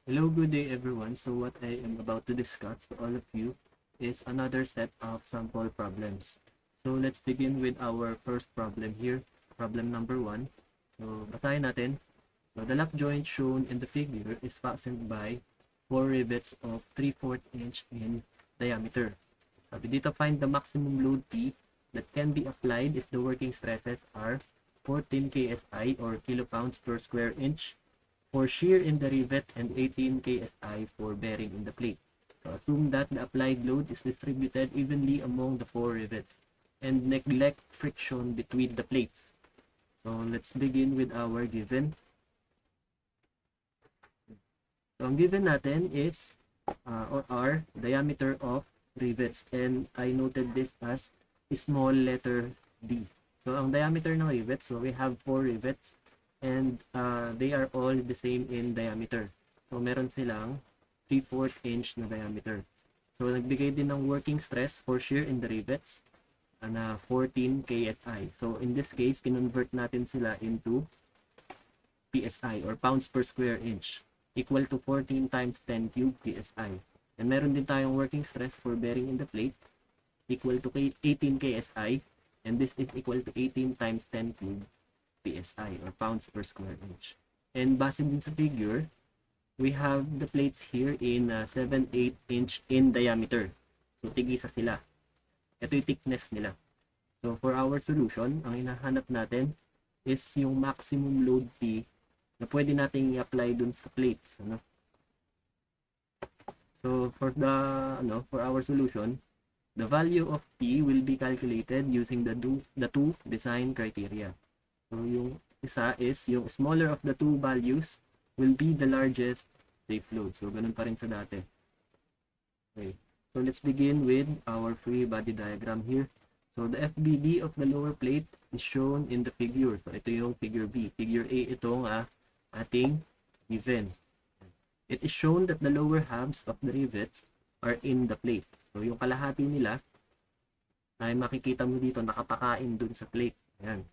Hello, good day everyone. So what I am about to discuss to all of you is another set of sample problems. So let's begin with our first problem here, problem number 1. So basahin natin. So the lap joint shown in the figure is fastened by 4 rivets of 3/4 inch in diameter. Sabi dito, find the maximum load P that can be applied if the working stresses are 14 KSI or kilopounds per square inch for shear in the rivet and 18 KSI for bearing in the plate. So assume that the applied load is distributed evenly among the 4 rivets and neglect friction between the plates. So let's begin with our given. So ang given natin is or are diameter of rivets, and I noted this as small letter D. So ang diameter ng rivets, so we have 4 rivets and they are all the same in diameter. So meron silang 3/4 inch na diameter. So nagbigay din ng working stress for shear in the rivets na 14 KSI. So in this case, kinonvert natin sila into PSI or pounds per square inch, equal to 14 times 10 cube PSI. And meron din tayong working stress for bearing in the plate, equal to 18 KSI, and this is equal to 18 times 10 cube PSI or pounds per square inch. And base din sa figure, we have the plates here in 7/8 inch in diameter. So tig-isa sila. Ito yung thickness nila. So for our solution, ang hinahanap natin is yung maximum load P na pwede nating i-apply dun sa plates, ano? So for our solution, the value of P will be calculated using the two design criteria. So yung isa is yung smaller of the two values will be the largest safe load. So ganun pa rin sa dati. Okay. So let's begin with our free body diagram here. So the FBD of the lower plate is shown in the figure. So ito yung figure B. Figure A itong ating given. It is shown that the lower halves of the rivets are in the plate. So yung kalahati nila ay makikita mo dito nakapakain dun sa plate. Ayan.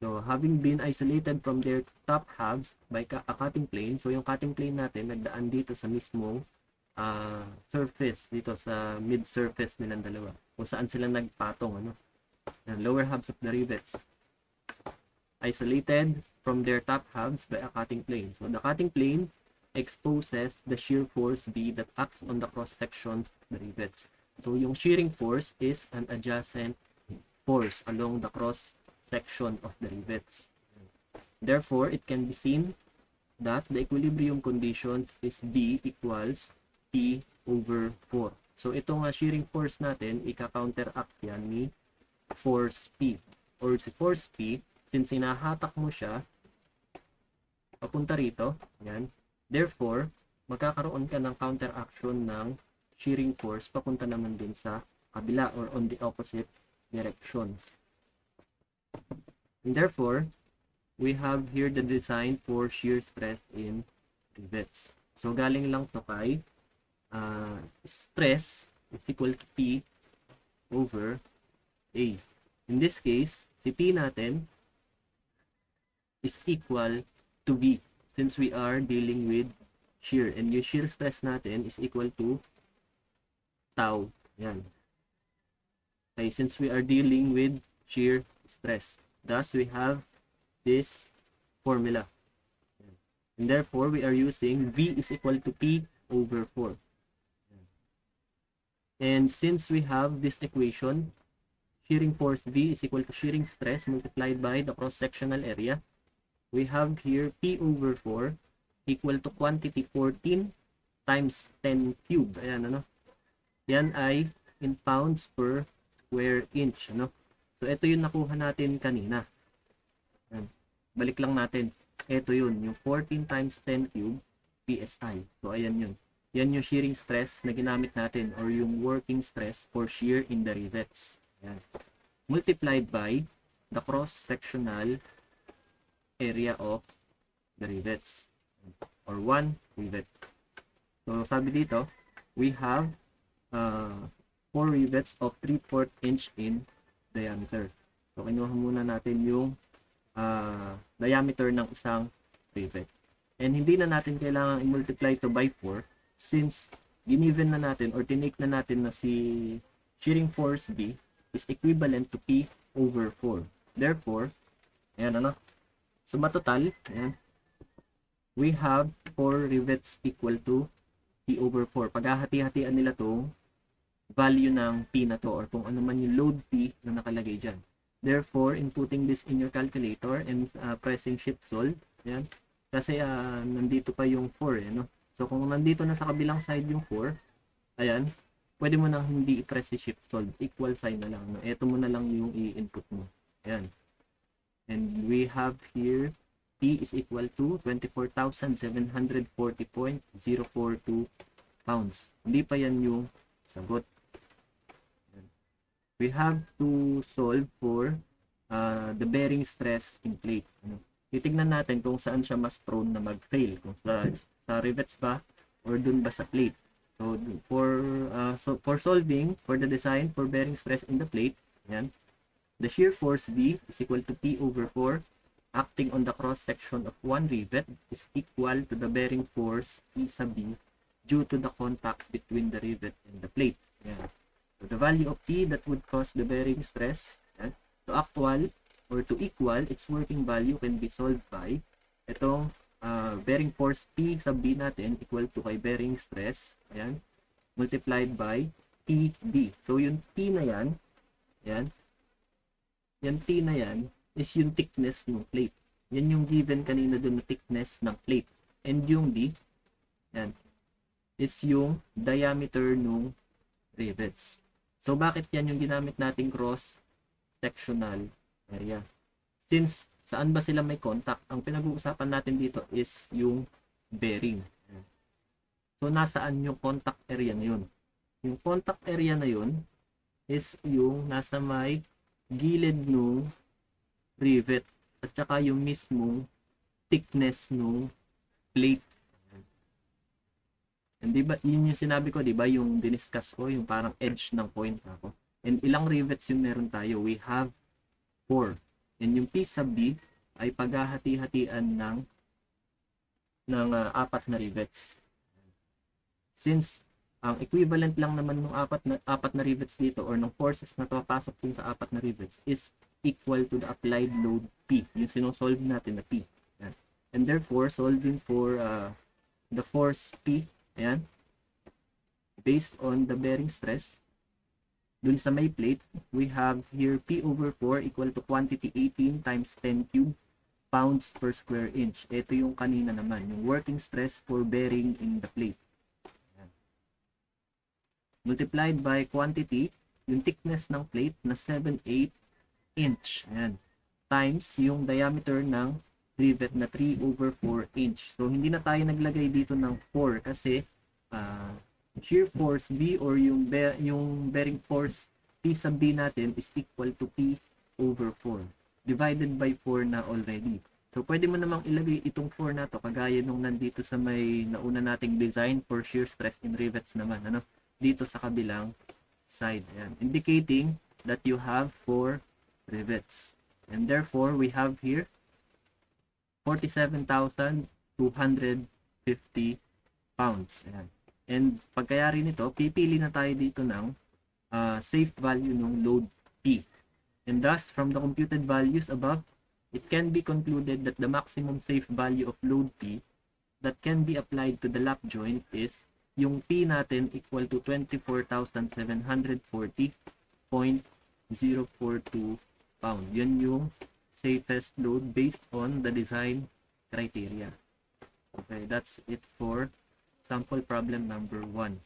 So having been isolated from their top halves by a cutting plane, so yung cutting plane natin nagdaan dito sa mismong surface, dito sa mid-surface nilang dalawa, kung saan sila nagpatong, ano? And lower halves of the rivets isolated from their top halves by a cutting plane. So the cutting plane exposes the shear force B that acts on the cross sections of the rivets. So yung shearing force is an adjacent force along the cross section of the rivets. Therefore, it can be seen that the equilibrium conditions is B equals P over 4. So itong shearing force natin, ika-counteract yan ni force P. Or si force P, since sinahatak mo siya papunta rito, yan. Therefore, magkakaroon ka ng counteraction ng shearing force papunta naman din sa kabila or on the opposite directions. And therefore, we have here the design for shear stress in rivets. So galing lang to kay stress is equal to P over A. In this case, si P natin is equal to V since we are dealing with shear. And yung shear stress natin is equal to tau. Yan. Okay, since we are dealing with shear stress. Thus, we have this formula. And therefore, we are using V is equal to P over 4. And since we have this equation, shearing force V is equal to shearing stress multiplied by the cross-sectional area, we have here P over 4 equal to quantity 14 times 10 cube. Ayan, ano? Yan ay in pounds per square inch, ano? So, ito yung nakuha natin kanina. Ayan. Balik lang natin. Ito yun, yung 14 times 10 cube PSI. So, ayan yun. Yan yung shearing stress na ginamit natin or yung working stress for shear in the rivets. Ayan. Multiplied by the cross-sectional area of the rivets or one rivet. So, sabi dito, we have 4 rivets of 3/4 inch in diameter. So, kinuha muna natin yung diameter ng isang rivet. And hindi na natin kailangan i-multiply to by 4 since giniven na natin or tinake na natin na si shearing force B is equivalent to P over 4. Therefore, ayan ano, so matotal, ayan, we have 4 rivets equal to P over 4. Paghahati-hatian nila tong value ng P na to or kung ano man yung load P na nakalagay dyan. Therefore, inputting this in your calculator and pressing shift solve, ayan, kasi nandito pa yung 4 no? So kung nandito na sa kabilang side yung 4, ayan, pwede mo nang hindi i-press si shift solve, equal sign na lang, no? Ito mo na lang yung i-input mo, ayan. And we have here P is equal to 24,740.042 pounds. Hindi pa yan yung sagot. We have to solve for the bearing stress in plate. Titignan natin kung saan siya mas prone na mag-fail. Kung sa rivets ba or dun ba sa plate. So for solving for the design for bearing stress in the plate, yan, the shear force B is equal to P over 4 acting on the cross section of one rivet is equal to the bearing force P sub B due to the contact between the rivet and the plate. Yan. So the value of P that would cause the bearing stress, yan, to equal its working value can be solved by itong bearing force P sub B natin equal to kay bearing stress, ayan, multiplied by PB. So yung P na yan, yan, yung P na yan is yung thickness ng plate. Yan yung given kanina doon na thickness ng plate. And yung D, yan, is yung diameter ng rivets. So bakit yan yung ginamit nating cross-sectional area? Since saan ba sila may contact? Ang pinag-uusapan natin dito is yung bearing. So nasaan yung contact area na yun? Yung contact area na yun is yung nasa may gilid ng rivet at saka yung mismong thickness ng plate. And diba, yun yung sinabi ko, diba, yung diniscuss ko, yung parang edge ng point ako. And ilang rivets yung meron tayo? We have 4. And yung P sub B ay paghahati-hatian ng 4 na rivets. Since ang equivalent lang naman ng apat na rivets dito or ng forces na papasok dun sa 4 na rivets is equal to the applied load P. Yung sinosolve natin na P. Yan. And therefore, solving for the force P, ayan, based on the bearing stress, dun sa may plate, we have here P over 4 equal to quantity 18 times 10 cube pounds per square inch. Ito yung kanina naman, yung working stress for bearing in the plate. Ayan. Multiplied by quantity, yung thickness ng plate na 7/8 inch. Ayan. Times yung diameter ng rivet na 3/4 inch. So, hindi na tayo naglagay dito ng 4 kasi shear force B or yung bearing force P sub B natin is equal to P over 4 divided by 4 na already. So pwede mo namang ilagay itong 4 na to kagaya nung nandito sa may nauna nating design for shear stress in rivets naman, ano, dito sa kabilang side. Ayan, indicating that you have 4 rivets. And therefore we have here 47,250 pounds. Ayan. And pagkayari nito, pipili na tayo dito ng safe value ng load P. And thus, from the computed values above, it can be concluded that the maximum safe value of load P that can be applied to the lap joint is yung P natin equal to 24,740.042 pound. Yan yung safest load based on the design criteria. Okay, that's it for sample problem number 1.